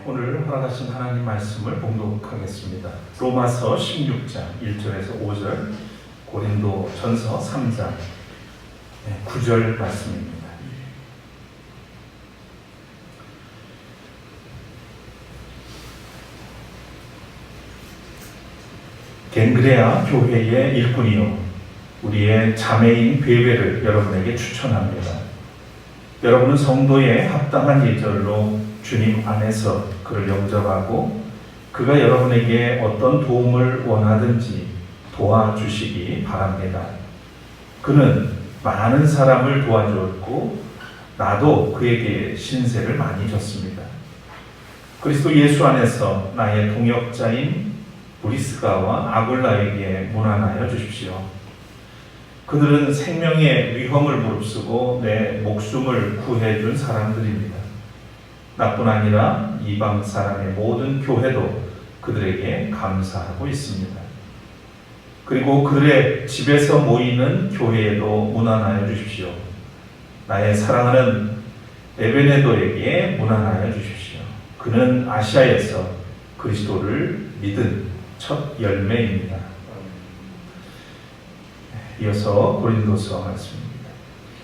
오늘 허락하신 하나님 말씀을 봉독하겠습니다. 로마서 16장 1절에서 5절, 고린도 전서 3장 9절 말씀입니다. 겐그레아 교회의 일꾼이요, 우리의 자매인 베베를 여러분에게 추천합니다. 여러분은 성도의 합당한 예절로 주님 안에서 그를 영접하고 그가 여러분에게 어떤 도움을 원하든지 도와주시기 바랍니다. 그는 많은 사람을 도와주었고 나도 그에게 신세를 많이 졌습니다. 그리스도 예수 안에서 나의 동역자인 브리스가와 아굴라에게 문안하여 주십시오. 그들은 생명의 위험을 무릅쓰고 내 목숨을 구해준 사람들입니다. 나뿐 아니라 이방 사람의 모든 교회도 그들에게 감사하고 있습니다. 그리고 그들의 집에서 모이는 교회에도 문안하여 주십시오. 나의 사랑하는 에베네도에게 문안하여 주십시오. 그는 아시아에서 그리스도를 믿은 첫 열매입니다. 이어서 고린도서 말씀입니다.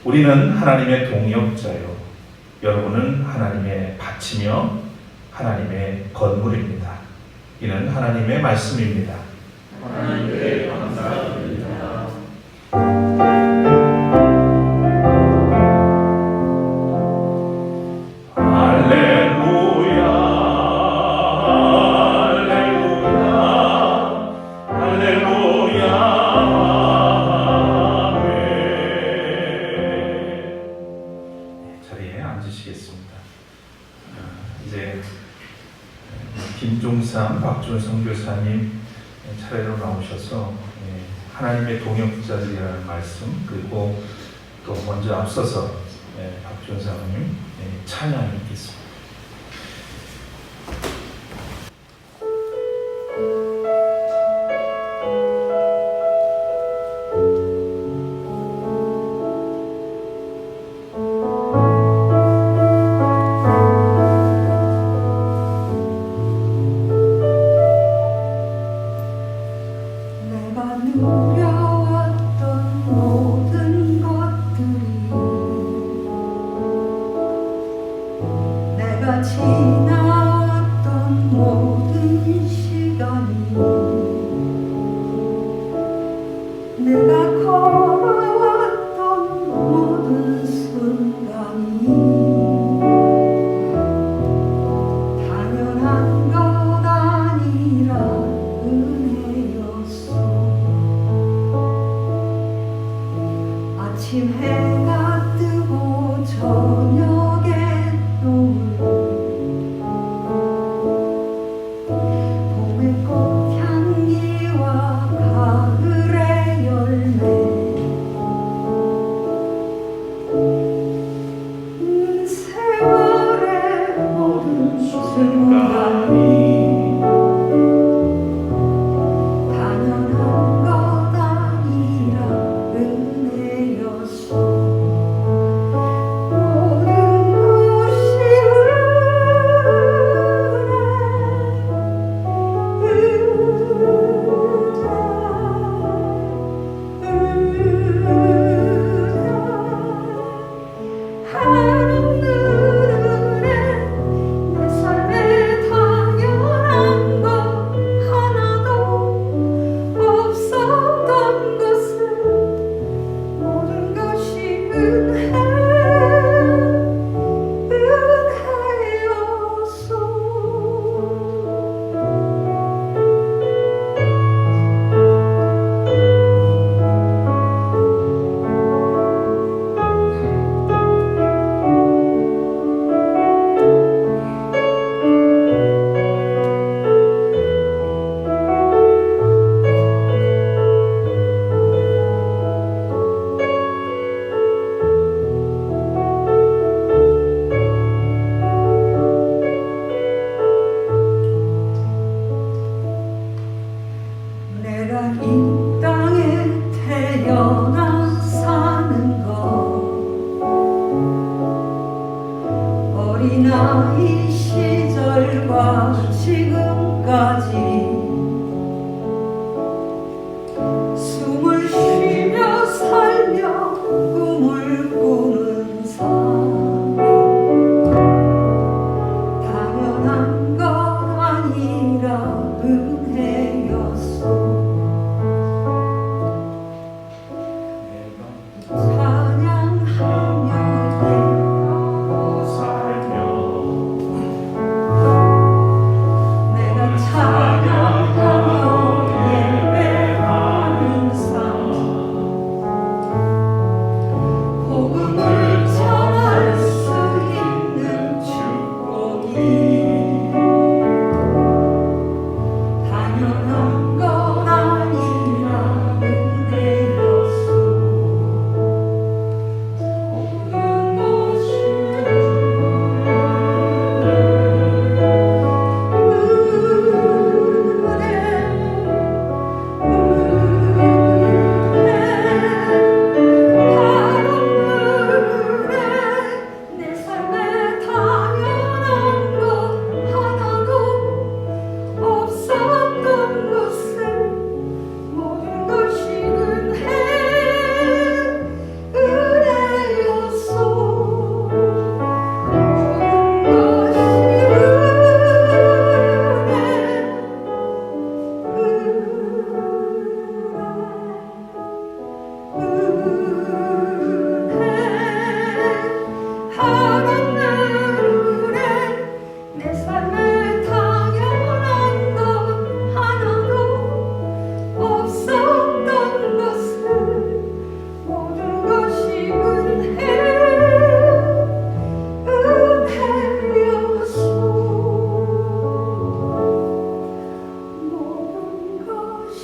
우리는 하나님의 동역자요, 여러분은 하나님의 밭이며 하나님의 건물입니다. 이는 하나님의 말씀입니다. 하나님께 감사드립니다. 이제 김종삼 박준 선교사님 차례로 나오셔서 하나님의 동역자들이라는 말씀, 그리고 또 먼저 앞서서 박준 사모님 찬양이 있겠습니다. 지나왔던 모든 시간이 내가 걸어왔던 모든 순간이 당연한 것 아니라 은혜였어. 아침 해가 뜨고 저녁에 노을, 어린아이 시절과 내 삶에 당연한 것 하나도 없었던 것을 모든 것이 은혜였소. 모든 것이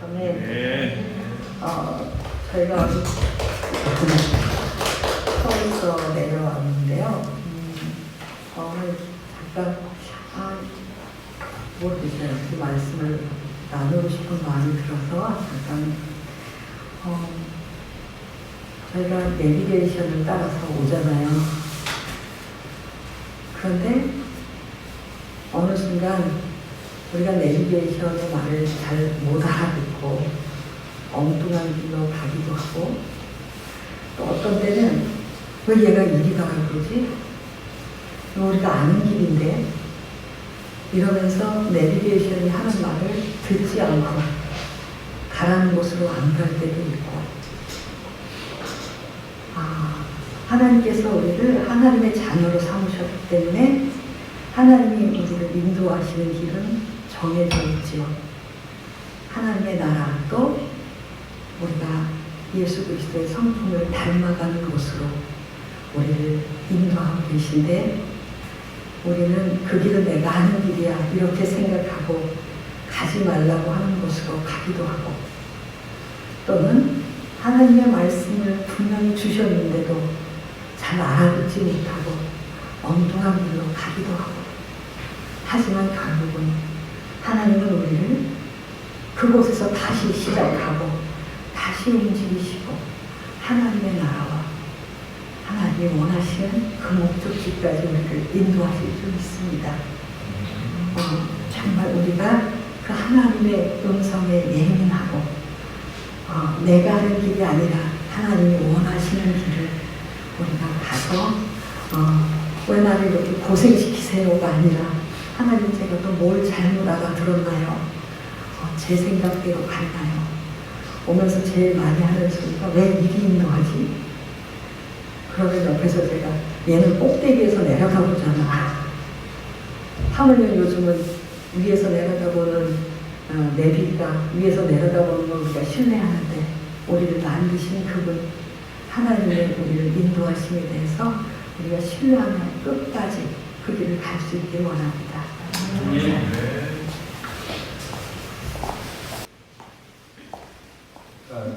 아멘. 네. 저희가 서울에서 내려왔는데요. 잠깐 모르겠어요. 그 말씀을 나누고 싶은 마음이 들어서 잠깐 저희가 내비게이션을 따라서 오잖아요. 그런데 어느 순간 우리가 내비게이션의 말을 잘 못 알아듣고 엉뚱한 길로 가기도 하고, 또 어떤 때는 왜 얘가 이리 가라고 그러지? 우리가 아는 길인데, 이러면서 내비게이션이 하는 말을 듣지 않고 가라는 곳으로 안 갈 때도 있고, 하나님께서 우리를 하나님의 자녀로 삼으셨기 때문에 하나님이 우리를 인도하시는 길은 정해져 있지요. 하나님의 나라, 또 우리가 예수 그리스도의 성품을 닮아가는 곳으로 우리를 인도하고 계신데, 우리는 그 길은 내가 아는 길이야 이렇게 생각하고 가지 말라고 하는 곳으로 가기도 하고, 또는 하나님의 말씀을 분명히 주셨는데도 잘 알아듣지 못하고 엉뚱한 길로 가기도 하고, 하지만 결국은 하나님은 우리를 그곳에서 다시 시작하고 다시 움직이시고 하나님의 나라와 하나님이 원하시는 그 목적지까지 우리를 인도하실 줄 믿습니다. 정말 우리가 그 하나님의 음성에 예민하고 내가 하는 길이 아니라 하나님이 원하시는 길을 우리가 가서 왜 나를 이렇게 고생시키세요가 아니라, 하나님 제가 또 뭘 잘못 알아들었나요? 제 생각대로 갔나요? 오면서 제일 많이 하는 소리가 왜 이리 인도하지? 그러면 옆에서 제가 얘는 꼭대기에서 내려다보잖아. 하물며 요즘은 위에서 내려다보는 내비가 위에서 내려다보는 걸 우리가 신뢰하는데, 우리를 만드신 그분 하나님의 우리를 인도하심에 대해서 우리가 신뢰하며 끝까지 그 길을 갈 수 있길 원합니다.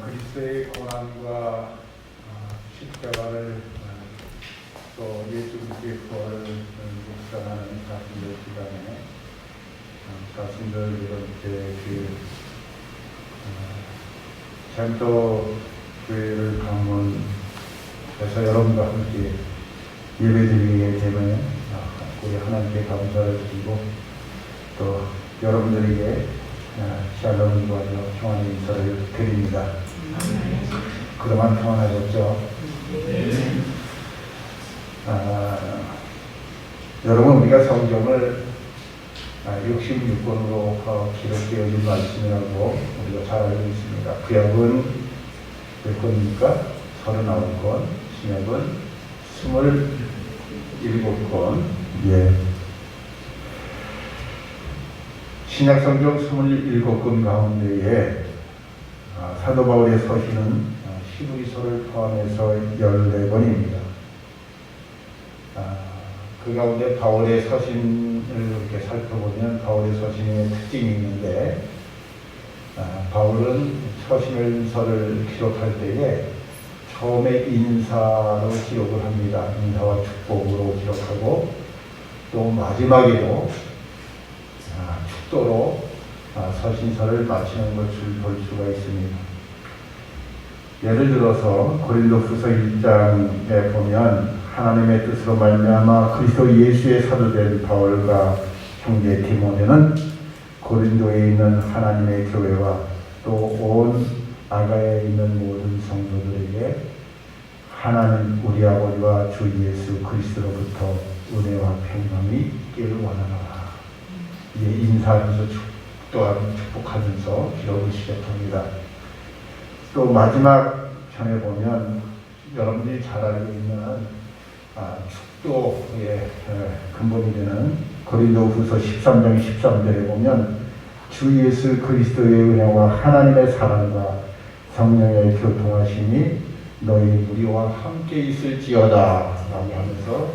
그리스도의 고난과 십자가를 또 예수 그리스도의 부활을 묵상하는 자신들 시간에 자신들 이렇게 전도 교회를 방문해서 여러분과 함께 예배드리게 되면 우리 하나님께 감사를 드리고, 또 여러분들에게 샬롬과 평안의 인사를 드립니다. 그동안 평안하셨죠? 여러분, 우리가 성경을 66권으로 기록되어 있는 말씀이라고 우리가 잘 알고 있습니다. 구약은 몇 권입니까? 39권, 신약은 27권. 예. 신약 성경 27권 가운데에 사도 바울의 서신은 히브리서를 포함해서 14권입니다. 그 가운데 바울의 서신을 이렇게 살펴보면 바울의 서신의 특징이 있는데, 바울은 서신서를 기록할 때에 처음에 인사로 기록을 합니다. 인사와 축복으로 기록하고, 또 마지막에도 축도로 서신서를 마치는 것을 볼 수가 있습니다. 예를 들어서 고린도후서 1장에 보면 하나님의 뜻으로 말미암아 그리스도 예수의 사도된 바울과 형제 디모데는 고린도에 있는 하나님의 교회와 또 온 아가야에 있는 모든 성도들에게 하나님 우리 아버지와 주 예수 그리스도로부터 은혜와 평강이 있기를 원하노라. 이제 인사하면서 또한 축복하면서 기록을 시작합니다. 또 마지막 편에 보면 여러분들이 잘 알고 있는 축도의 근본이 되는 고린도후서 13장 13절에 보면 주 예수 그리스도의 은혜와 하나님의 사랑과 성령의 교통하심이 너희 무리와 함께 있을지어다 라고 하면서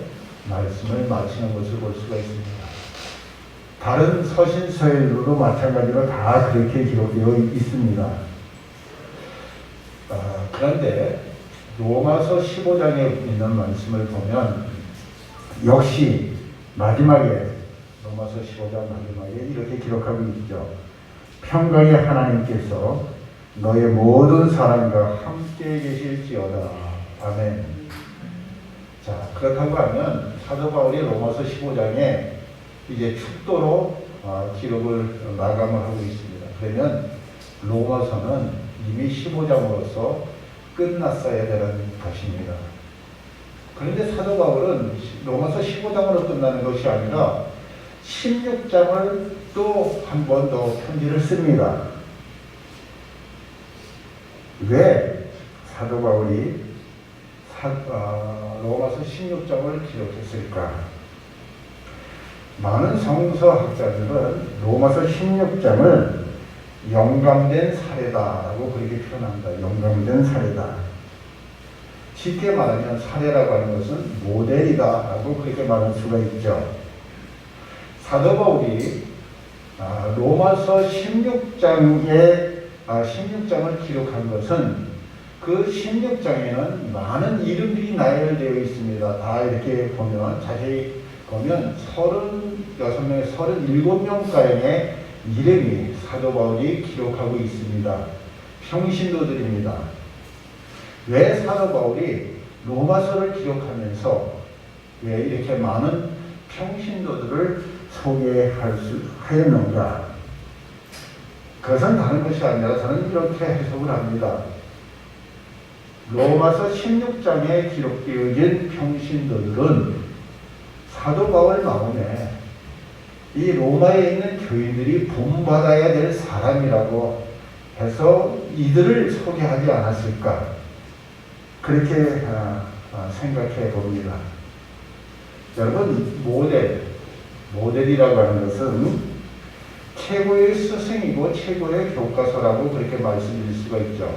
말씀을 마치는 것을 볼 수가 있습니다. 다른 서신서에도 마찬가지로 다 그렇게 기록되어 있습니다. 그런데 로마서 15장에 있는 말씀을 보면 역시 마지막에 로마서 15장 마지막에 이렇게 기록하고 있죠. 평강의 하나님께서 너의 모든 사람과 함께 계실지어다. 아멘. 자, 그렇다고 하면 사도 바울이 로마서 15장에 이제 축도로 기록을 마감을 하고 있습니다. 그러면 로마서는 이미 15장으로서 끝났어야 되는 것입니다. 그런데 사도 바울은 로마서 15장으로 끝나는 것이 아니라 16장을 또 한 번 더 편지를 씁니다. 왜 사도 바울이 로마서 16장을 기록했을까? 많은 성서학자들은 로마서 16장을 영감된 사례다라고 그렇게 표현합니다. 영감된 사례다. 쉽게 말하면 사례라고 하는 것은 모델이다라고 그렇게 말할 수가 있죠. 사도 바울이 로마서 16장을 기록한 것은 그 16장에는 많은 이름들이 나열되어 있습니다. 다 이렇게 보면 자세히 보면 36명의 37명가량의 이름이 사도 바울이 기록하고 있습니다. 평신도들입니다. 왜 사도 바울이 로마서를 기록하면서 왜 이렇게 많은 평신도들을 소개하였는가? 그것은 다른 것이 아니라 저는 이렇게 해석을 합니다. 로마서 16장에 기록되어진 평신도들은 사도 바울 마음에 이 로마에 있는 교인들이 본받아야 될 사람이라고 해서 이들을 소개하지 않았을까? 그렇게 생각해 봅니다. 여러분, 모델이라고 하는 것은 최고의 스승이고 최고의 교과서라고 그렇게 말씀드릴 수가 있죠.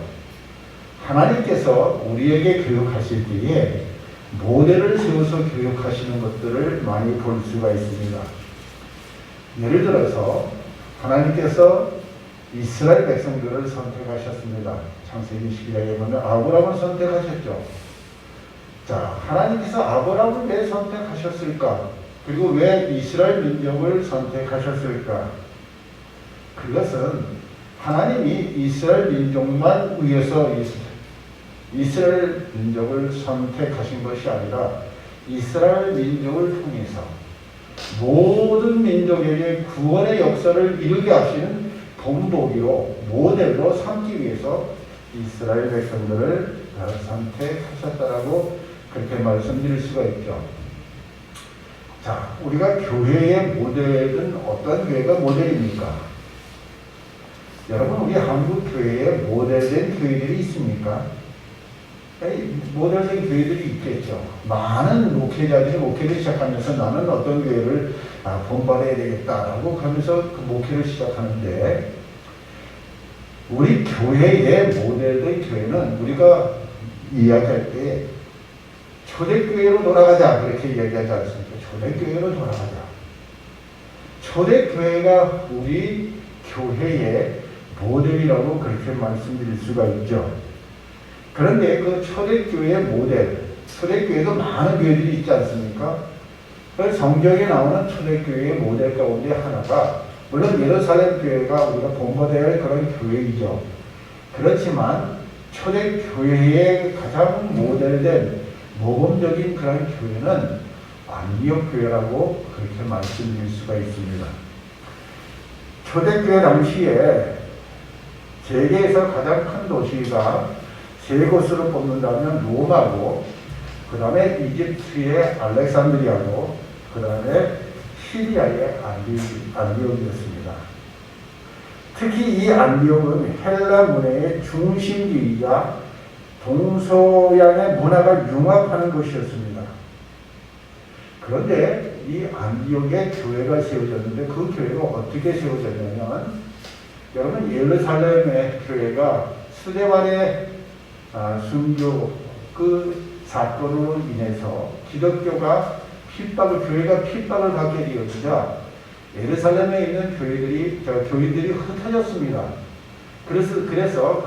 하나님께서 우리에게 교육하실 때에 모델을 세워서 교육하시는 것들을 많이 볼 수가 있습니다. 예를 들어서 하나님께서 이스라엘 백성들을 선택하셨습니다. 창세기 12장에 보면 아브라함을 선택하셨죠. 자, 하나님께서 아브라함을 왜 선택하셨을까? 그리고 왜 이스라엘 민족을 선택하셨을까? 그것은 하나님이 이스라엘 민족만 위해서 이스라엘 민족을 선택하신 것이 아니라 이스라엘 민족을 통해서 모든 민족에게 구원의 역사를 이루게 하시는 본보기로 모델로 삼기 위해서 이스라엘 백성들을 선택하셨다라고 그렇게 말씀드릴 수가 있죠. 자, 우리가 교회의 모델은 어떤 교회가 모델입니까? 여러분, 우리 한국 교회에 모델된 교회들이 있습니까? 모델된 교회들이 있겠죠. 많은 목회자들이 목회를 시작하면서 나는 어떤 교회를 본받아야 되겠다라고 하면서 그 목회를 시작하는데, 우리 교회의 모델된 교회는 우리가 이야기할 때 초대교회로 돌아가자 그렇게 이야기하지 않습니까? 초대교회로 돌아가자. 초대교회가 우리 교회의 모델이라고 그렇게 말씀드릴 수가 있죠. 그런데 그 초대교회의 모델, 초대교회도 많은 교회들이 있지 않습니까? 그 성경에 나오는 초대교회의 모델 가운데 하나가 물론 예루살렘 교회가 우리가 본받아야 할 그런 교회이죠. 그렇지만 초대교회의 가장 모델된 모범적인 그런 교회는 안디옥 교회라고 그렇게 말씀드릴 수가 있습니다. 초대교회 당시에 세계에서 가장 큰 도시가 세 곳으로 뽑는다면 로마고, 그 다음에 이집트의 알렉산드리아고, 그 다음에 시리아의 안디옥이었습니다. 특히 이 안디옥은 헬라 문화의 중심지이자 동서양의 문화가 융합하는 곳이었습니다. 그런데 이 안디옥에 교회가 세워졌는데 그 교회가 어떻게 세워졌냐면, 여러분 예루살렘의 교회가 스데반의 순교 그 사건으로 인해서 기독교가 교회가 핍박을 받게 되어지자 예루살렘에 있는 교인들이 흩어졌습니다. 그래서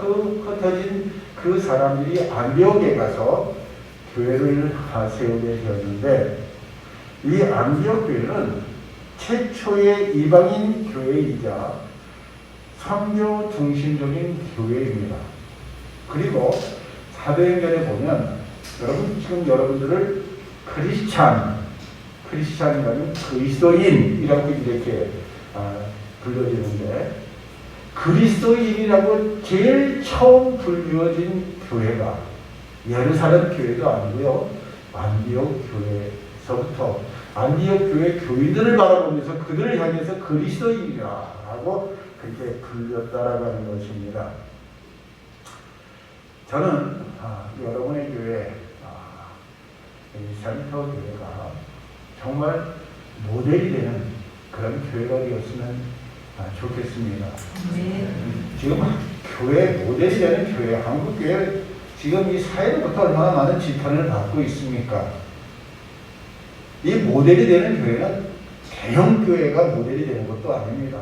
그 흩어진 그 사람들이 안디옥에 가서 교회를 세우게 되었는데, 이 안디옥 교회는 최초의 이방인 교회이자 선교 중심적인 교회입니다. 그리고 사도행전에 보면 지금 여러분들을 크리스찬이라는 그리스도인이라고 이렇게 불러지는데, 그리스도인이라고 제일 처음 불리워진 교회가 예루살렘 교회도 아니고요, 안디옥 교회에서부터 안디옥 교회 교인들을 바라보면서 그들을 향해서 그리스도인이라고 그렇게 불렸다라고 하는 것입니다. 저는 여러분의 교회, 이 센터 교회가 정말 모델이 되는 그런 교회가 되었으면 좋겠습니다. 네. 지금 교회 모델이 되는 교회, 한국 교회 지금 이 사회로부터 얼마나 많은 지탄을 받고 있습니까? 이 모델이 되는 교회는 대형 교회가 모델이 되는 것도 아닙니다.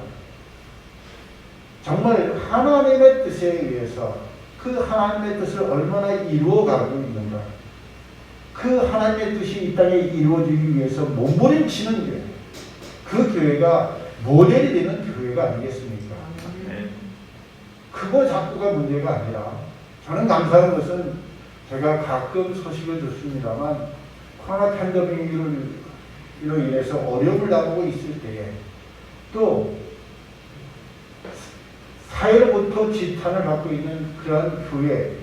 정말 하나님의 뜻에 의해서 그 하나님의 뜻을 얼마나 이루어가고 있는가, 그 하나님의 뜻이 이 땅에 이루어지기 위해서 몸부림치는 교회, 그 교회가 모델이 되는 교회가 아니겠습니까? 크고 작고가 문제가 아니라, 저는 감사한 것은 제가 가끔 소식을 듣습니다만 코로나 팬데믹으로 인해서 어려움을 당하고 있을 때에 또 사회로부터 지탄을 받고 있는 그러한 교회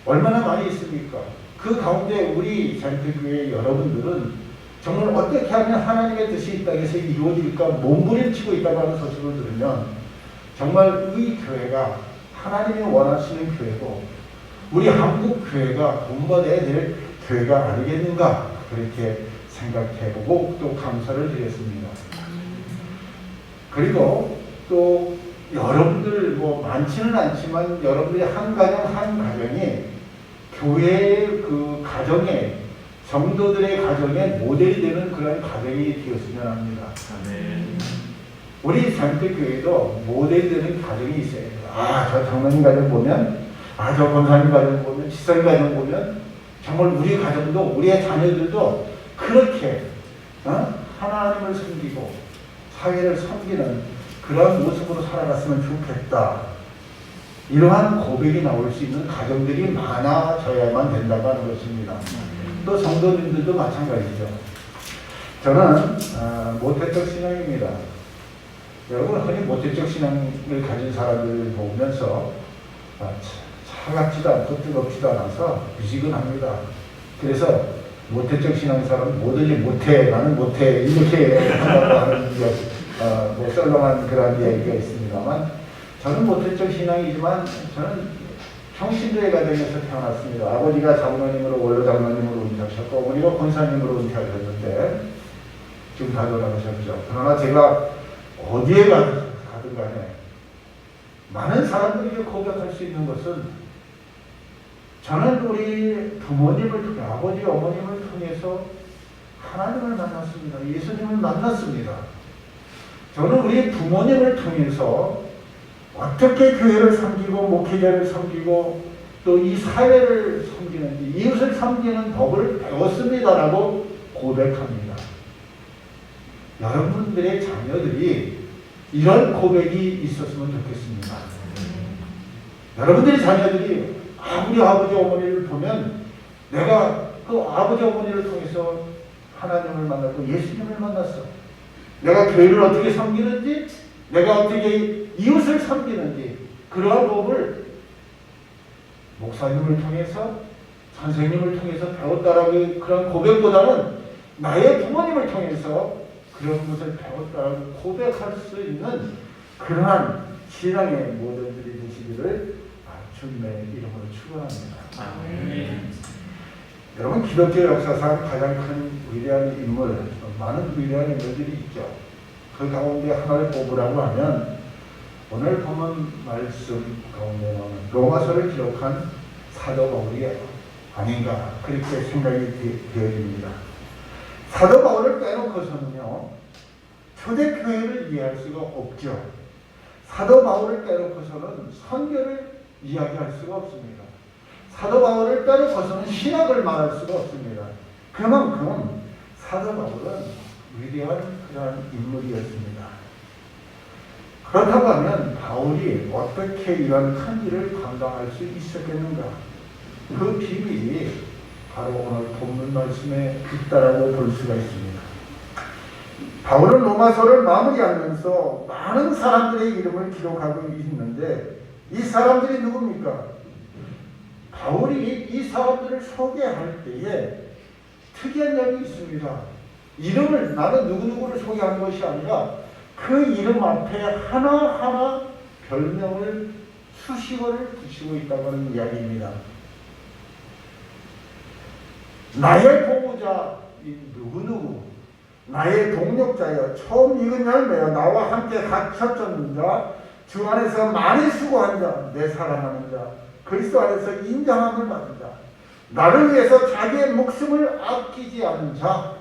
얼마나 많이 있습니까? 그 가운데 우리 잔트교회 여러분들은 정말 어떻게 하면 하나님의 뜻이 이 땅에서 이루어질까 몸부림치고 있다고 하는 소식을 들으면 정말 이 교회가 하나님이 원하시는 교회고 우리 한국 교회가 본받아야 될 교회가 아니겠는가, 그렇게 생각해보고 또 감사를 드렸습니다. 그리고 또 여러분들 많지는 않지만 여러분들의 한 가정이 교회의 그 가정에, 성도들의 가정에 모델이 되는 그런 가정이 되었으면 합니다. 우리 산태교회도 모델이 되는 가정이 있어야 돼요. 저 장로님 가정 보면, 저 권사님 가정 보면, 지사님 가정 보면 정말 우리 가정도, 우리의 자녀들도 그렇게 하나님을 섬기고 사회를 섬기는 그런 모습으로 살아갔으면 좋겠다. 이러한 고백이 나올 수 있는 가정들이 많아져야만 된다고 하는 것입니다. 또 성도님들도 마찬가지죠. 저는 모태적 신앙입니다. 여러분 흔히 모태적 신앙을 가진 사람들을 보면서 차갑지도 않고 뜨겁지도 않아서 미지근합니다. 그래서 모태적 신앙 사람은 뭐든지 못해, 나는 못해, 이렇게 한다고 하는 썰렁한 그런 이야기가 있습니다만, 저는 모태적 신앙이지만 저는 평신도의 가정에서 태어났습니다. 아버지가 장로님으로, 원로 장로님으로 은퇴하셨고 어머니가 권사님으로 은퇴하셨는데 지금 다 돌아가셨죠. 그러나 제가 어디에 가든 간에 많은 사람들에게 고백할 수 있는 것은, 저는 우리 부모님을 통해, 아버지 어머님을 통해서 하나님을 만났습니다. 예수님을 만났습니다. 저는 우리 부모님을 통해서 어떻게 교회를 섬기고 목회자를 섬기고 또 이 사회를 섬기는지, 이웃을 섬기는 법을 배웠습니다라고 고백합니다. 여러분들의 자녀들이 이런 고백이 있었으면 좋겠습니다. 여러분들의 자녀들이 우리 아버지 어머니를 보면 내가 그 아버지 어머니를 통해서 하나님을 만났고 예수님을 만났어. 내가 교회를 어떻게 섬기는지, 내가 어떻게 이웃을 섬기는지, 그러한 법을 목사님을 통해서 선생님을 통해서 배웠다라고 그런 고백보다는 나의 부모님을 통해서 그런 것을 배웠다라고 고백할 수 있는 그러한 신앙의 모델들이 되시기를 주님의 이름으로 축원합니다. 여러분, 기독교 역사상 가장 큰 위대한 인물, 많은 위대한 인물들이 있죠. 그 가운데 하나를 뽑으라고 하면 오늘 본문 말씀 가운데 나오는 로마서를 기록한 사도 바울이 아닌가 그렇게 생각이 되어집니다. 사도 바울을 빼놓고서는요, 초대교회를 이해할 수가 없죠. 사도 바울을 빼놓고서는 선교를 이야기할 수가 없습니다. 사도 바울을 빼놓고서는 신학을 말할 수가 없습니다. 그만큼 사도 바울은 위대한 그런 인물이었습니다. 그렇다고 하면 바울이 어떻게 이런 큰 일을 감당할 수 있었겠는가? 그 비밀이 바로 오늘 본문 말씀에 있다라고 볼 수가 있습니다. 바울은 로마서를 마무리하면서 많은 사람들의 이름을 기록하고 있는데 이 사람들이 누굽니까? 바울이 이 사람들을 소개할 때에 특이한 점이 있습니다. 이름을 나는 누구누구를 소개하는 것이 아니라 그 이름 앞에 하나하나 별명을 수식어를 붙이고 있다고 하는 이야기입니다. 나의 보호자 누구누구, 나의 동력자여, 처음 익은 열매여, 나와 함께 갇혔던 자, 주 안에서 많이 수고한 자, 내 사랑하는 자, 그리스도 안에서 인정함을 받은 자, 나를 위해서 자기의 목숨을 아끼지 않은 자,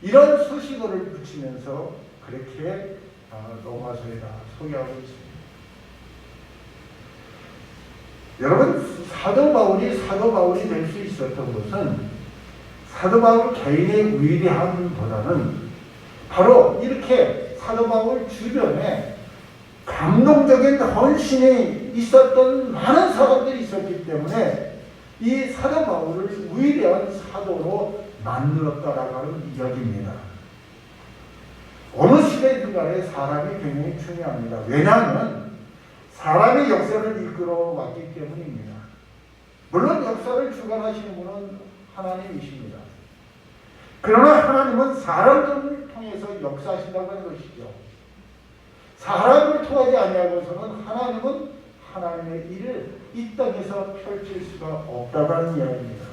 이런 수식어를 붙이면서 그렇게 로마서에다 소개하고 있습니다. 여러분, 사도 바울이 될 수 있었던 것은 사도 바울 개인의 위대함보다는 바로 이렇게 사도 바울 주변에 감동적인 헌신이 있었던 많은 사람들이 있었기 때문에 이 사도 바울을 위대한 사도로 만들었다라고 하는 이야기입니다. 어느 시대든 간에 사람이 굉장히 중요합니다. 왜냐하면 사람의 역사를 이끌어 왔기 때문입니다. 물론 역사를 주관하시는 분은 하나님이십니다. 그러나 하나님은 사람들을 통해서 역사하신다고 하는 것이죠. 사람을 통하지 아니하고서는 하나님은 하나님의 일을 이 땅에서 펼칠 수가 없다고 하는 이야기입니다.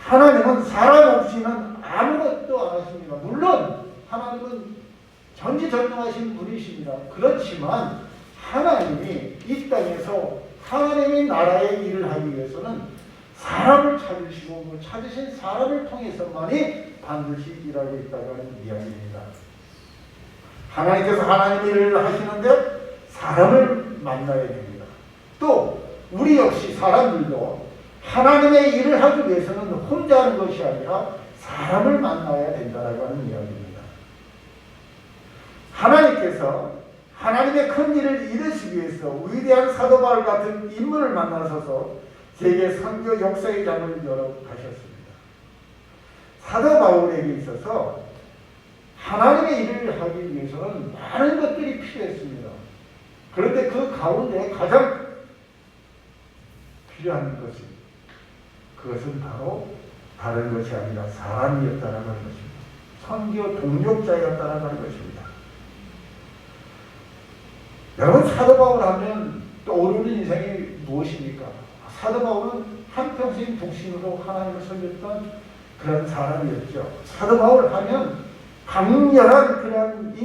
하나님은 사람 없이는 아무것도 안 하십니다. 물론 하나님은 전지전능하신 분이십니다. 그렇지만 하나님이 이 땅에서 하나님의 나라의 일을 하기 위해서는 사람을 찾으시고 찾으신 사람을 통해서만이 반드시 일하고 있다고 하는 이야기입니다. 하나님께서 하나님의 일을 하시는데 사람을 만나야 됩니다. 또 우리 역시 사람들도 하나님의 일을 하기 위해서는 혼자 하는 것이 아니라 사람을 만나야 된다고 하는 이야기입니다. 하나님께서 하나님의 큰 일을 이루시기 위해서 위대한 사도 바울 같은 인물을 만나셔서 세계 선교 역사의 장을 열어 가셨습니다. 사도 바울에게 있어서 하나님의 일을 하기 위해서는 많은 것들이 필요했습니다. 그런데 그 가운데 가장 필요한 것이 그것은 바로 다른 것이 아니라 사람이었다는 것입니다. 선교 동력자였다는 것입니다. 여러분, 사도 바울 하면 떠오르는 인생이 무엇입니까? 사도 바울은 한평생 독신으로 하나님을 섬겼던 그런 사람이었죠. 사도 바울 하면 강렬한 그런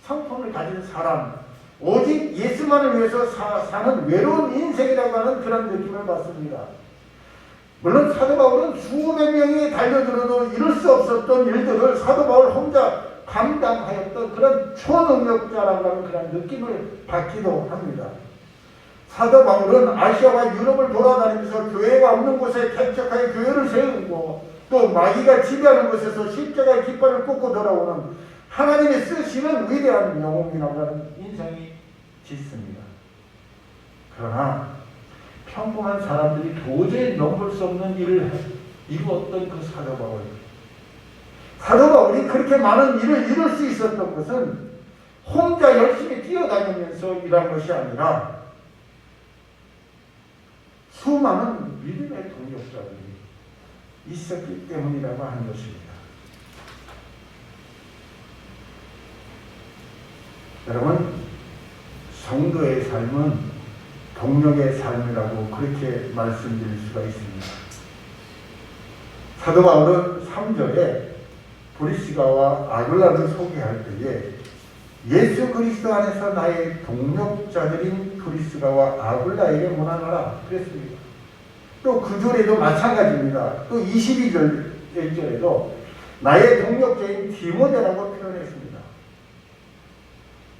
성품을 가진 사람, 오직 예수만을 위해서 사는 외로운 인생이라고 하는 그런 느낌을 받습니다. 물론 사도 바울은 수백 명이 달려들어도 이룰 수 없었던 일들을 사도 바울 혼자 감당하였던 그런 초능력자라고 하는 그런 느낌을 받기도 합니다. 사도 바울은 아시아와 유럽을 돌아다니면서 교회가 없는 곳에 개척하여 교회를 세우고 또 마귀가 지배하는 곳에서 십자가의 깃발을 꽂고 돌아오는 하나님의 쓰시는 위대한 영웅이라고 하는 인상이 짙습니다. 그러나 평범한 사람들이 도저히 넘볼 수 없는 일을 이루었던 그 사도 바울. 사도 바울이 그렇게 많은 일을 이룰 수 있었던 것은 혼자 열심히 뛰어다니면서 일한 것이 아니라 수많은 믿음의 동력자들이 있었기 때문이라고 하는 것입니다. 여러분, 성도의 삶은 동력의 삶이라고 그렇게 말씀드릴 수가 있습니다. 사도 바울은 3절에 브리스가와 아굴라를 소개할 때에 예수 그리스도 안에서 나의 동력자들인 브리스가와 아굴라에게 문안하라 그랬습니다. 또 9절에도 마찬가지입니다. 또 22절 1절에도 나의 동력자인 디모데라고 표현했습니다.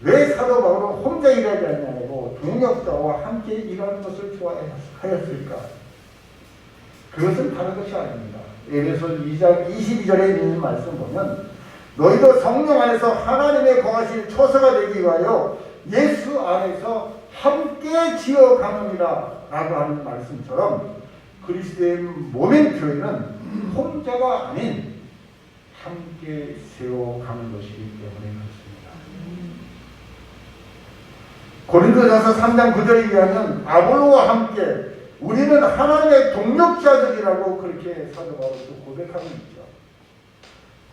왜 사도 바울은 혼자 일하지 않냐고 동력자와 함께 일하는 것을 좋아하였을까? 그것은 다른 것이 아닙니다. 에베소 2장 22절에 있는 말씀 보면 너희도 성령 안에서 하나님의 거하실 초소가 되기 위하여 예수 안에서 함께 지어가느니라 라고 하는 말씀처럼 그리스도의 몸인 교회는 혼자가 아닌 함께 세워가는 것이기 때문에 그렇습니다. 고린도전서 3장 9절에 의하면 아볼로와 함께 우리는 하나님의 동력자들이라고 그렇게 사도 바울도 고백하고 있죠.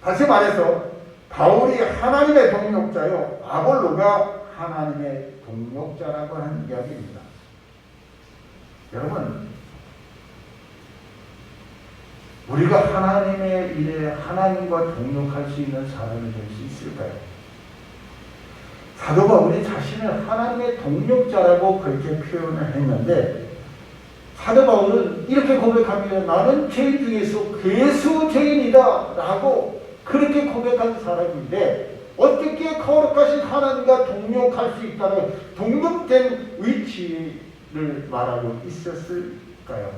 다시 말해서 바울이 하나님의 동력자요 아볼로가 하나님의 동력자라고 하는 이야기입니다. 여러분, 우리가 하나님의 일에 하나님과 동력할 수 있는 사람이 될 수 있을까요? 사도 바울이 자신을 하나님의 동력자라고 그렇게 표현을 했는데 사도 바울은 이렇게 고백합니다. 나는 죄인 중에서 괴수 죄인이다 라고 그렇게 고백한 사람인데 어떻게 거룩하신 하나님과 동력할 수 있다는 동력된 위치를 말하고 있었을까요?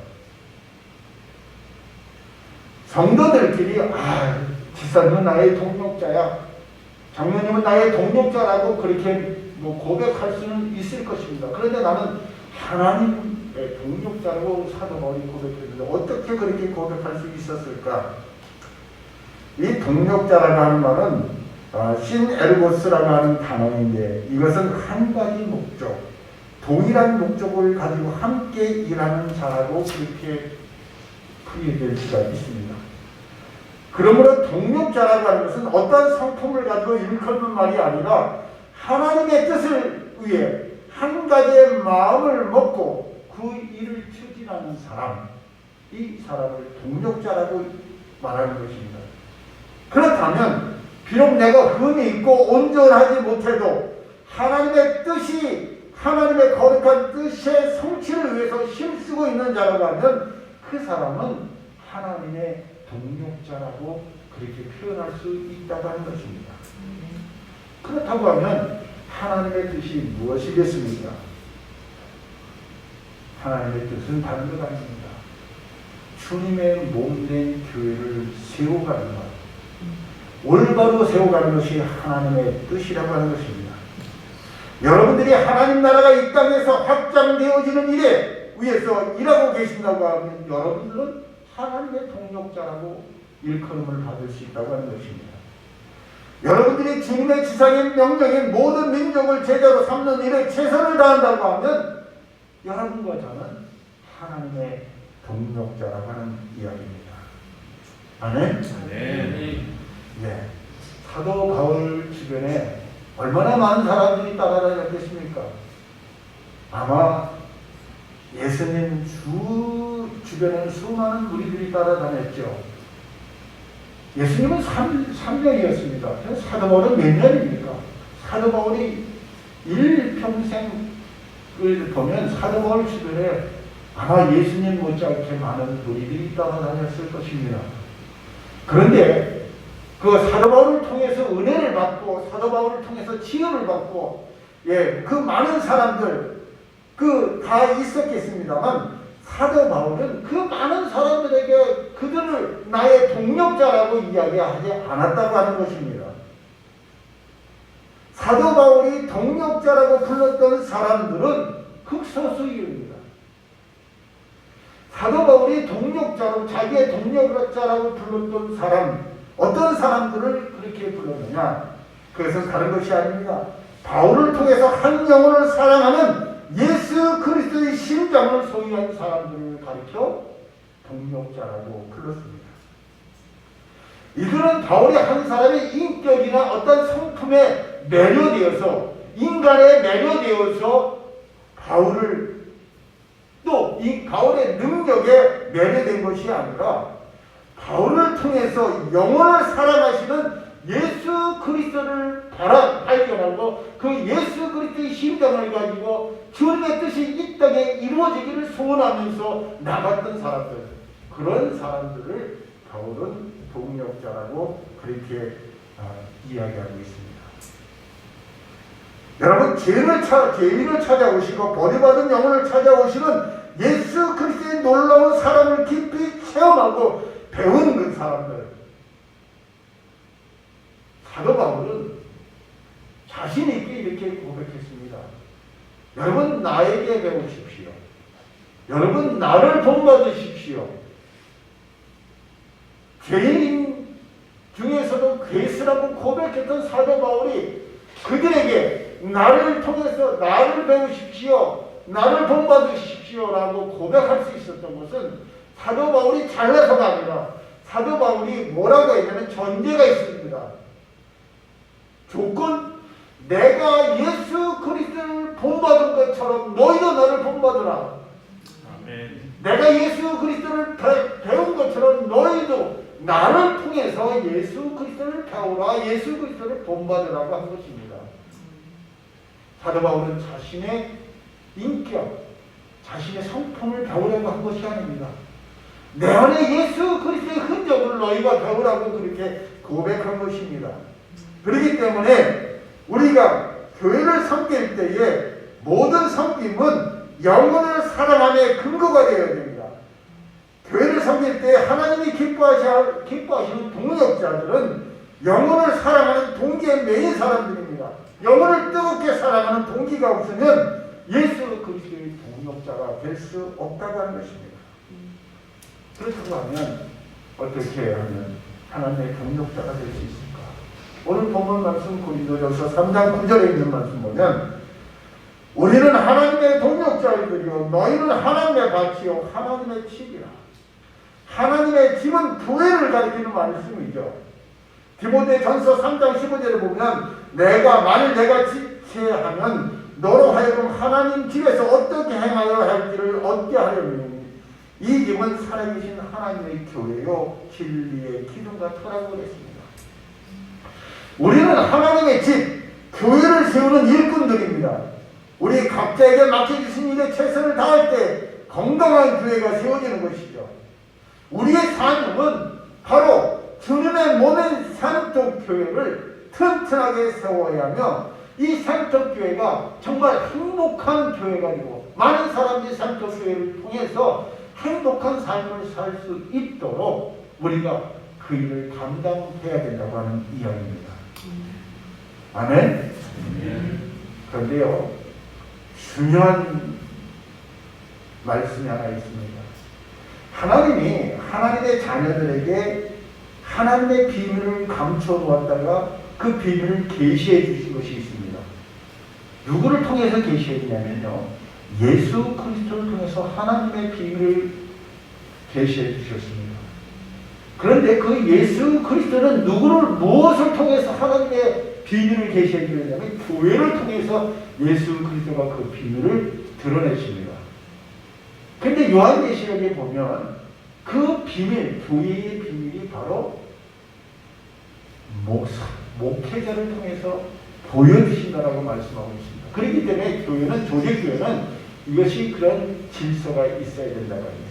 성도들끼리 지사님은 나의 동력자야, 장로님은 나의 동력자라고 그렇게 고백할 수는 있을 것입니다. 그런데 나는 하나님의 동력자라고 사도 바울이 고백했는데 어떻게 그렇게 고백할 수 있었을까? 이 동력자라고 하는 말은 신에르고스라고 하는 단어인데 이것은 한 가지 목적, 동일한 목적을 가지고 함께 일하는 자라고 그렇게 풀이될 수가 있습니다. 그러므로 동력자라고 하는 것은 어떤 성품을 가지고 일컫는 말이 아니라 하나님의 뜻을 위해 한 가지의 마음을 먹고 그 일을 추진하는 사람, 이 사람을 동력자라고 말하는 것입니다. 그렇다면 비록 내가 흠이 있고 온전하지 못해도 하나님의 뜻이, 하나님의 거룩한 뜻의 성취를 위해서 힘쓰고 있는 자라고 하면 그 사람은 하나님의 동력자라고 그렇게 표현할 수 있다고 하는 것입니다. 그렇다고 하면 하나님의 뜻이 무엇이겠습니까? 하나님의 뜻은 다른 것 아닙니다. 주님의 몸된 교회를 세워가는 것, 올바로 세워가는 것이 하나님의 뜻이라고 하는 것입니다. 여러분들이 하나님 나라가 이 땅에서 확장되어지는 일에 위해서 일하고 계신다고 하면 여러분들은 하나님의 동력자라고 일컬음을 받을 수 있다고 하는 것입니다. 여러분들이 주님의 지상의 명령인 모든 민족을 제자로 삼는 일에 최선을 다한다고 하면 여러분과 저는 하나님의 동력자라고 하는 이야기입니다. 아멘? 네. 사도 바울 주변에 얼마나 많은 사람들이 따라다녔겠습니까? 아마 예수님 주변에는 수많은 무리들이 따라다녔죠. 예수님은 3년이었습니다. 사도 바울은 몇 년입니까? 사도 바울이 일평생을 보면 사도 바울 주변에 아마 예수님 못지않게 많은 무리들이 따라다녔을 것입니다. 그런데 그 사도 바울을 통해서 은혜를 받고 사도 바울을 통해서 치유를 받고 그 많은 사람들 다 있었겠습니다만 사도 바울은 그 많은 사람들에게 그들을 나의 동력자라고 이야기하지 않았다고 하는 것입니다. 사도 바울이 동력자라고 불렀던 사람들은 극소수입니다. 사도 바울이 동력자로 자기의 동력자라고 불렀던 사람, 어떤 사람들을 그렇게 불렀느냐? 그것은 다른 것이 아닙니다. 바울을 통해서 한 영혼을 사랑하는 예수 그리스도의 심장을 소유한 사람들을 가리켜 동력자라고 불렀습니다. 이들은 바울이 한 사람의 인격이나 어떤 성품에 매료되어서, 인간에 매료되어서 바울을, 또 이 바울의 능력에 매료된 것이 아니라 바울을 통해서 영혼을 사랑하시는 예수 그리스도를 발견하고 그 예수 그리스도의 심장을 가지고 주님의 뜻이 이 땅에 이루어지기를 소원하면서 나갔던 사람들, 그런 사람들을 바울은 동력자라고 그렇게 이야기하고 있습니다. 여러분, 죄인을 찾아오시고 버림받은 영혼을 찾아오시는 예수 그리스도의 놀라운 사랑을 깊이 체험하고 배운 그 사람들, 사도 바울은 자신 있게 이렇게 고백했습니다. 여러분, 나에게 배우십시오. 여러분, 나를 본받으십시오. 죄인 중에서도 괴수라고 고백했던 사도 바울이 그들에게 나를 통해서 나를 배우십시오, 나를 본받으십시오 라고 고백할 수 있었던 것은 사도 바울이 잘나서가 아니라 사도 바울이 뭐라고 했냐면 전제가 있습니다. 조건, 내가 예수 그리스도를 본받은 것처럼 너희도 나를 본받으라. 아멘. 내가 예수 그리스도를 배운 것처럼 너희도 나를 통해서 예수 그리스도를 배우라, 예수 그리스도를 본받으라고 한 것입니다. 사도 바울은 자신의 인격, 자신의 성품을 배우라고 한 것이 아닙니다. 내 안에 예수 그리스도의 흔적을 너희가 배우라고 그렇게 고백한 것입니다. 그렇기 때문에 우리가 교회를 섬길 때에 모든 섬김은 영혼을 사랑함의 근거가 되어야 됩니다. 교회를 섬길 때 하나님이 기뻐하시는 동력자들은 영혼을 사랑하는 동기에 매인 사람들입니다. 영혼을 뜨겁게 사랑하는 동기가 없으면 예수 그리스도의 동력자가 될 수 없다고 하는 것입니다. 그렇다고 하면 어떻게 하면 하나님의 동력자가 될 수 있을까? 오늘 본문 말씀 고린도전서 3장 9절에 있는 말씀 보면 우리는 하나님의 동력자이들이요 너희는 하나님의 밭이요 하나님의 집이라. 하나님의 집은 교회를 가리키는 말씀이죠. 디모데전서 3장 15절에 보면 만일 내가 지체하면 너로 하여금 하나님 집에서 어떻게 행하여 할지를 얻게 하려니 이 집은 살아계신 하나님의 교회요 진리의 기둥과 터라고 그랬습니다. 우리는 하나님의 집, 교회를 세우는 일꾼들입니다. 우리 각자에게 맡겨주신 일에 최선을 다할 때 건강한 교회가 세워지는 것이죠. 우리의 삶은 바로 주님의 몸인 산적교회를 튼튼하게 세워야 하며 이 산적교회가 정말 행복한 교회가 되고 많은 사람들이 산적교회를 통해서 행복한 삶을 살 수 있도록 우리가 그 일을 감당해야 된다고 하는 이야기입니다. 아멘? 그런데요, 중요한 말씀이 하나 있습니다. 하나님이 하나님의 자녀들에게 하나님의 비밀을 감춰 놓았다가 그 비밀을 계시해 주신 것이 있습니다. 누구를 통해서 계시해 주냐면요, 예수 그리스도를 통해서 하나님의 비밀을 계시해 주셨습니다. 그런데 그 예수 그리스도는 무엇을 통해서 하나님의 비밀을 계시해 주느냐면 교회를 통해서 예수 그리스도가 그 비밀을 드러내십니다. 그런데 요한계시록에 보면 그 비밀, 교회의 비밀이 바로 목회자를 통해서 보여주신다라고 말씀하고 있습니다. 그렇기 때문에 교회는, 조직교회는 이것이 그런 질서가 있어야 된다고 합니다.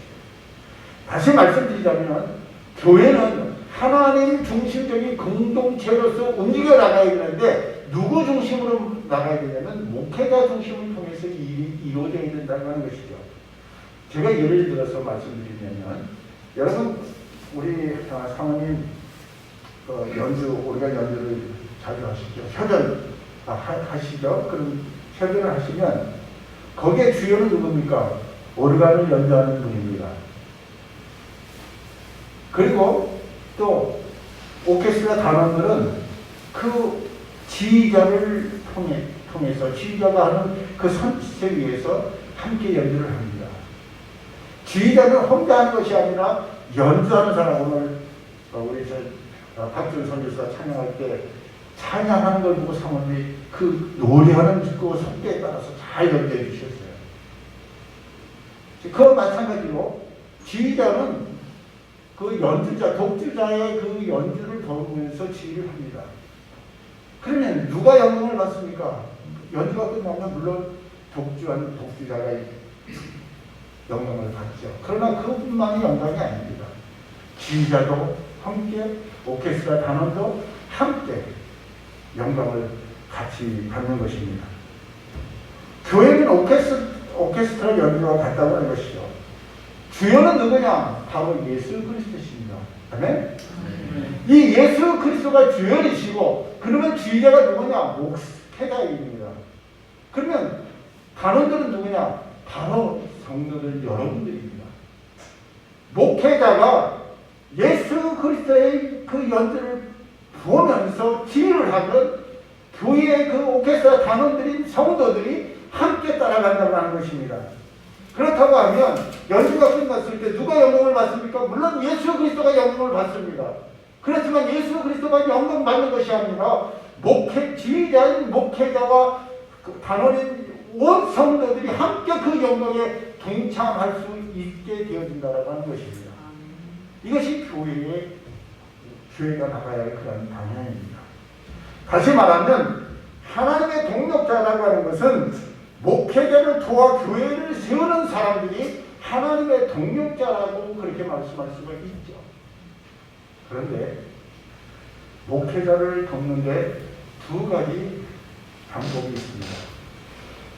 다시 말씀드리자면 교회는 하나님 중심적인 공동체로서 움직여 나가야 되는데 누구 중심으로 나가야 되냐면 목회자 중심을 통해서 일이 이루어져야 된다고 하는 것이죠. 제가 예를 들어서 말씀드리면 여러분 우리 사모님 우리가 연주를 자주 하시죠. 협연 하시죠. 그럼 협연을 하시면 거기에 주연은 누굽니까? 오르간을 연주하는 분입니다. 그리고 또 오케스트라 단원들은 그 지휘자를 통해 통해서 지휘자가 하는 그 선체 위에서 함께 연주를 합니다. 지휘자는 혼자 하는 것이 아니라 연주하는 사람, 오늘 우리 박준 선교사가 찬양할 때 찬양하는 걸 보고 사모님이 그 노래하는 그 속도에 따라서 잘 연주해 주셨어요. 그와 마찬가지로 지휘자는 그 연주자, 독주자의 그 연주를 보면서 지휘를 합니다. 그러면 누가 영광을 받습니까? 연주가 끝나면 물론 독주자가 영광을 받죠. 그러나 그뿐만이 영광이 아닙니다. 지휘자도 함께, 오케스트라 단원도 함께 영광을 같이 받는 것입니다. 교회는 오케스트라 연주와 같다고 하는 것이죠. 주연은 누구냐? 바로 예수 그리스도십니다. 아멘? 이 예수 그리스도가 주연이시고, 그러면 지휘자가 누구냐? 목회자입니다. 그러면 단원들은 누구냐? 바로 성도들 여러분들입니다. 목회자가 예수 그리스도의 그 연주를 보면서 지휘를 하면 교회의 그 오케스트라 단원들인 성도들이 함께 따라간다고 하는 것입니다. 그렇다고 하면 연주가 끝났을 때 누가 영광을 받습니까? 물론 예수 그리스도가 영광을 받습니다. 그렇지만 예수 그리스도가 영광 받는 것이 아니라 지휘자인 목회자와 그 단원인 온 성도들이 함께 그 영광에 동참할 수 있게 되어진다라고 하는 것입니다. 이것이 교회가 나가야 할 그런 방향입니다. 다시 말하면 하나님의 동력자라고 하는 것은 목회자를 도와 교회를 세우는 사람들이 하나님의 동력자라고 그렇게 말씀할 수가 있죠. 그런데 목회자를 돕는데 두 가지 방법이 있습니다.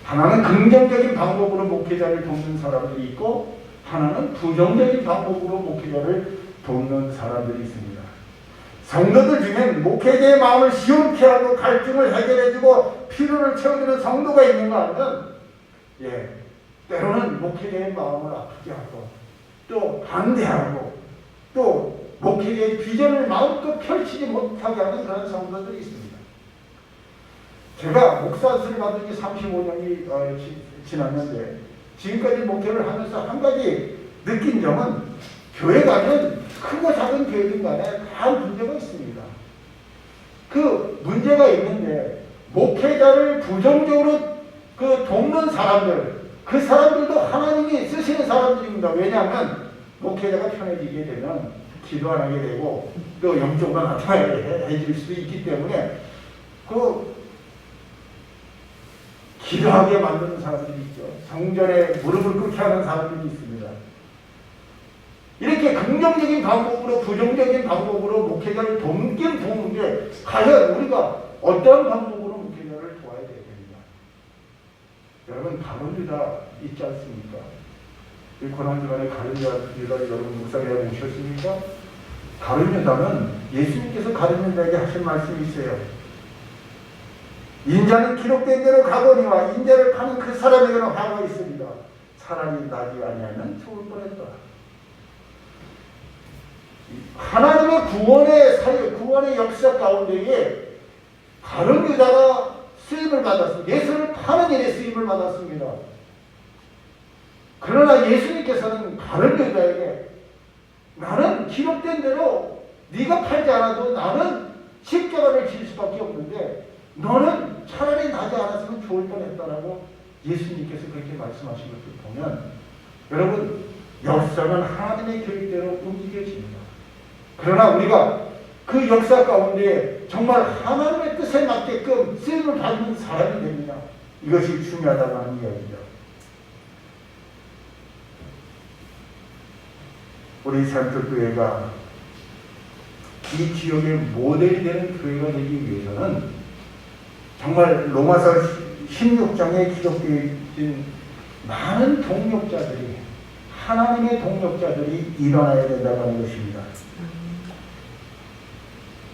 하나는 긍정적인 방법으로 목회자를 돕는 사람들이 있고, 하나는 부정적인 방법으로 목회자를 돕는 사람들이 있습니다. 성도들 중엔 목회자의 마음을 시원케 하고 갈증을 해결해주고 필요를 채워주는 성도가 있는가 하면, 때로는 목회자의 마음을 아프게 하고 또 반대하고 또 목회자의 비전을 마음껏 펼치지 못하게 하는 그런 성도들이 있습니다. 제가 목사를 받은 지 35년이 지났는데 지금까지 목회를 하면서 한 가지 느낀 점은, 교회 가면 크고 작은 교회들 간에 다 문제가 있습니다. 그 문제가 있는데 목회자를 부정적으로 돕는 사람들, 그 사람들도 하나님이 쓰시는 사람들입니다. 왜냐하면 목회자가 편해지게 되면 기도 안 하게 되고 또 영적으로 나타나게 해줄 수도 있기 때문에 기도하게 만드는 사람들이 있죠. 성전에 무릎을 꿇게 하는 사람들이 있습니다. 이렇게 긍정적인 방법으로 부정적인 방법으로 목회자를 돕긴 도우는데, 과연 우리가 어떤 방법으로 목회자를 도와야 되겠냐? 여러분, 가룟 유다 있지 않습니까? 이 고난주간에 가룟 유다 여러분 목사님이 오셨습니까? 가룟 유다는 예수님께서 가룟 유다에게 하신 말씀이 있어요. 인자는 기록된 대로 가거니와 인자를 파는 그 사람에게는 화가 있습니다. 차라리 나지 아니하면 죽을 뻔했다. 하나님의 구원의 역사 가운데에 가룟 유다가 쓰임을 받았습니다. 예수를 파는 일에 쓰임을 받았습니다. 그러나 예수님께서는 가룟 유다에게, 나는 기록된 대로 네가 팔지 않아도 나는 십자가를 질 수밖에 없는데 너는 차라리 나지 않았으면 좋을 뻔했다라고 예수님께서 그렇게 말씀하신 것을 보면, 여러분, 역사는 하나님의 계획대로 움직여집니다. 그러나 우리가 그 역사 가운데 정말 하나님의 뜻에 맞게끔 쓰임을 받는 사람이 됩니다. 이것이 중요하다고 하는 이야기죠. 우리 산토교회가 이 지역의 모델이 되는 교회가 되기 위해서는 정말 로마서 16장에 기록되어 있는 많은 동력자들이, 하나님의 동력자들이 일어나야 된다고 하는 것입니다.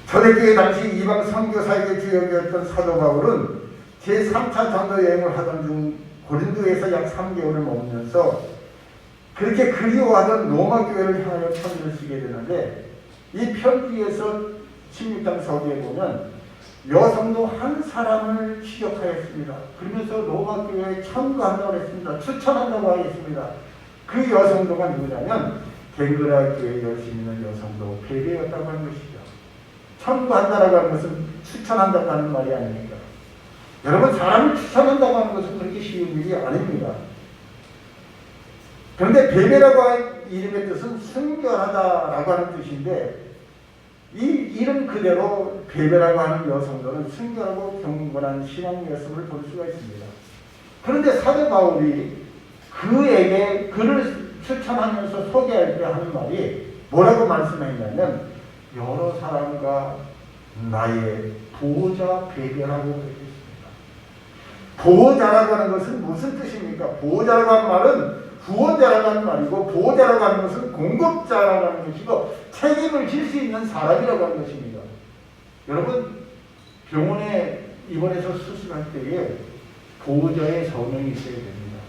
초대교회 당시 이방 선교사에게 주역이었던 사도 바울은 제3차 전도 여행을 하던 중 고린도에서 약 3개월을 머무면서 그렇게 그리워하던 로마 교회를 향하여 편지를 쓰게 되는데, 이 편지에서 16장 서기에 보면 여성도 한 사람을 지적하였습니다. 그러면서 로마 교회에 청구한다고 했습니다. 추천한다고 하겠습니다. 그 여성도가 누구냐면 갱그라 교회에 열심히 있는 여성도 베베였다고 하는 것이죠. 청구한다라고 하는 것은 추천한다고 하는 말이 아닙니까? 여러분, 사람을 추천한다고 하는 것은 그렇게 쉬운 일이 아닙니다. 그런데 베베라고 하는 이름의 뜻은 순결하다라고 하는 뜻인데, 이 이름 그대로 베베라고 하는 여성들은 순결하고 경건한 신앙이었음을 볼 수가 있습니다. 그런데 사도 바울이 그에게 그를 추천하면서 소개할 때 하는 말이 뭐라고 말씀했냐면 여러 사람과 나의 보호자 베베라고 그랬습니다. 보호자라고 하는 것은 무슨 뜻입니까? 보호자라고 하는 말은 구원자라고 하는 말이고, 보호자라고 하는 것은 공급자라고 하는 것이고, 책임을 질 수 있는 사람이라고 하는 것입니다. 여러분, 병원에 입원해서 수술할 때에 보호자의 서명이 있어야 됩니다.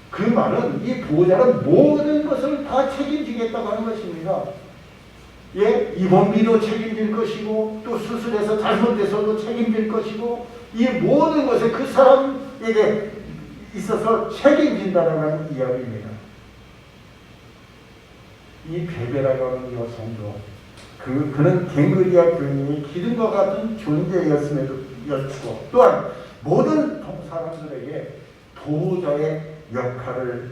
그 말은 이 보호자는 모든 것을 다 책임지겠다고 하는 것입니다. 예, 입원비도 책임질 것이고, 또 수술해서 잘못돼서도 책임질 것이고, 이 모든 것에 그 사람에게 있어서 책임진다라고 하는 이야기입니다. 이 베베라고 하는 여성도 그는 갱그리아 교회의 기둥과 같은 존재였음에도 여쭈고, 또한 모든 사람들에게 보호자의 역할을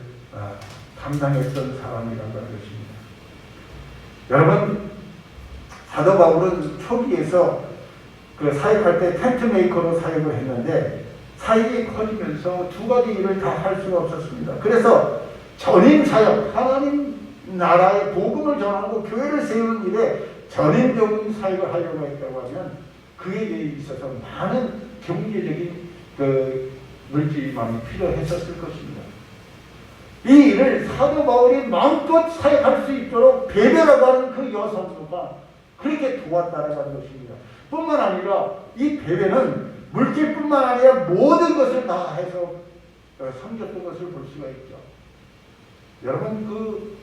담당했던 사람이라고 하는 것입니다. 여러분, 사도 바울은 초기에서 그 사역할 때 텐트 메이커로 사역을 했는데 사역이 커지면서 두 가지 일을 다 할 수가 없었습니다. 그래서 전임 사역, 하나님 나라의 복음을 전하고 교회를 세우는 일에 전임적인 사역을 하려고 했다고 하면 그에 있어서 많은 경제적인 물질만이 필요했었을 것입니다. 이 일을 사도 바울이 마음껏 사역할 수 있도록 베베라고 하는 그 여성도가 그렇게 도왔다라고 하는 것입니다. 뿐만 아니라 이 베베는 물질뿐만 아니라 모든 것을 다 해서 섬겼던 것을 볼 수가 있죠. 여러분,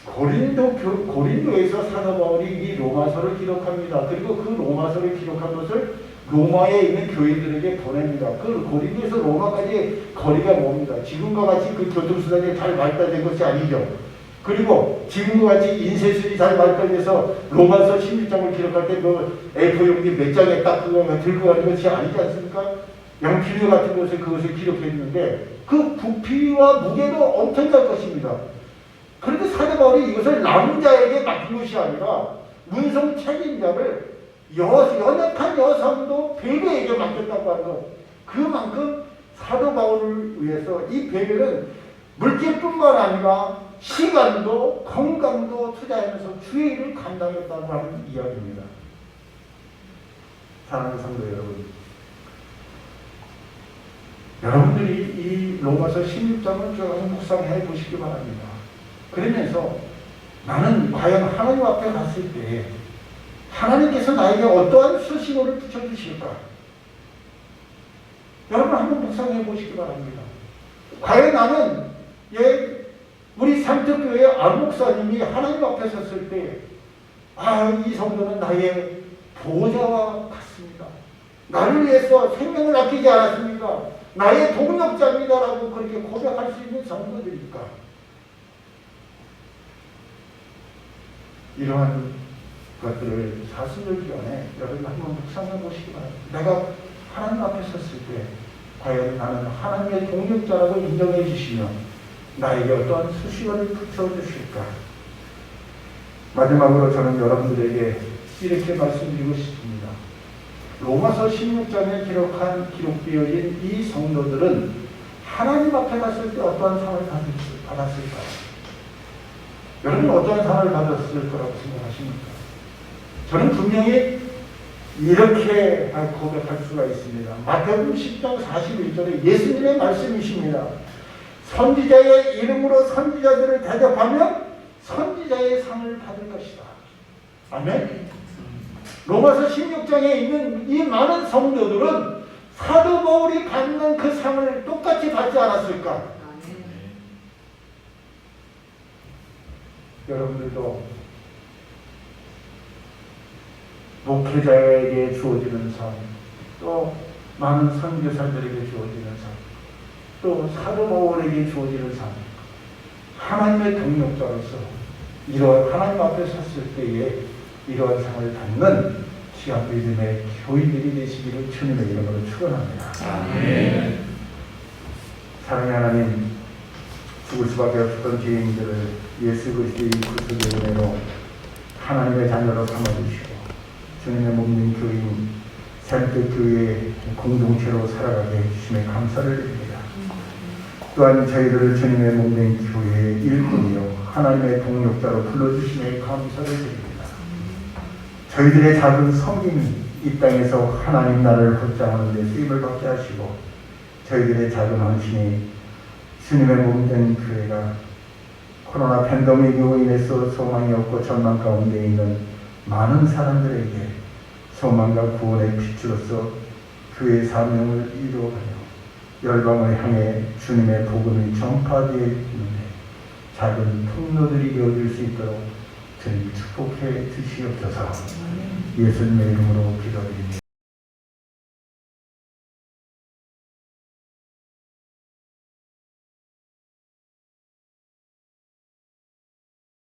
고린도에서 사도 바울이 이 로마서를 기록합니다. 그리고 그 로마서를 기록한 것을 로마에 있는 교인들에게 보냅니다. 그 고린도에서 로마까지 거리가 멉니다. 지금과 같이 그 교통수단이 잘 발달된 것이 아니죠. 그리고 지금과 같이 인쇄술이 잘 발달돼서 로마서 16장을 기록할 때 그 A4 용지 몇 장에 딱 그거 들고 가는 것이 아니지 않습니까? 양필요 같은 곳에 그것을 기록했는데 그 부피와 무게도 엄청날 것입니다. 그런데 사도 바울이 이것을 남자에게 맡긴 것이 아니라 문성 책임자를 연약한 여성도 베베에게 맡겼다고 하는 것. 그만큼 사도 바울을 위해서 이 베베는 물질뿐만 아니라 시간도 건강도 투자하면서 주의 일을 감당했다고 하는 이야기입니다. 사랑하는 성도 여러분, 여러분들이 이 로마서 16장을 좀 묵상해 보시기 바랍니다. 그러면서 나는 과연 하나님 앞에 갔을 때 하나님께서 나에게 어떠한 수식어를 붙여주실까? 여러분 한번 묵상해 보시기 바랍니다. 과연 나는 우리 삼특교회 안 목사님이 하나님 앞에 섰을 때 이 성도는 나의 보호자와 같습니다. 나를 위해서 생명을 아끼지 않았습니다. 나의 동력자입니다라고 그렇게 고백할 수 있는 성도들일까? 이러한 것들을 사순절 기간에 여러분 한번 묵상해 보시기 바랍니다. 내가 하나님 앞에 섰을 때 과연 나는 하나님의 동력자라고 인정해 주시며 나에게 어떠한 수식어를 붙여주실까? 마지막으로 저는 여러분들에게 이렇게 말씀드리고 싶습니다. 로마서 16장에 기록되어진 이 성도들은 하나님 앞에 갔을 때 어떠한 상을 받았을까요? 여러분 어떠한 상을 받았을 거라고 생각하십니까? 저는 분명히 이렇게 고백할 수가 있습니다. 마태복음 10장 41절에 예수님의 말씀이십니다. 선지자의 이름으로 선지자들을 대접하면 선지자의 상을 받을 것이다. 아멘. 로마서 16장에 있는 이 많은 성도들은 사도 바울이 받는 그 상을 똑같이 받지 않았을까? 여러분들도 목회자에게 주어지는 삶, 또 많은 선교사들에게 주어지는 삶, 또 사도 바울에게 주어지는 삶, 하나님의 동력자로서 이러한 하나님 앞에 섰을 때에 이러한 상을 받는 귀한 믿음의 교인들이 되시기를 주님의 이름으로 축원합니다. 아멘. 사랑의 하나님, 죽을 수밖에 없었던 죄인들을 예수 그리스도의 구속의 은혜로 하나님의 자녀로 삼아주시고 주님의 몸된 교인 새롭게 교회의 공동체로 살아가게 해주심에 감사를 드립니다. 또한 저희들을 주님의 몸된 교회의 일꾼이요 하나님의 동력자로 불러주심에 감사를 드립니다. 저희들의 작은 섬김이 이 땅에서 하나님 나라를 확장하는 데 쓰임을 받게 하시고 저희들의 작은 헌신이 주님의 몸된 교회가 코로나 팬데믹으로 인해서 소망이 없고 전망 가운데 있는 많은 사람들에게 소망과 구원의 빛으로서 교회의 사명을 이루어가며 열방을 향해 주님의 복음이 전파되어 있는데 작은 통로들이 되어줄 수 있도록 주님 축복해 주시옵소서. 예수님의 이름으로 기도드립니다.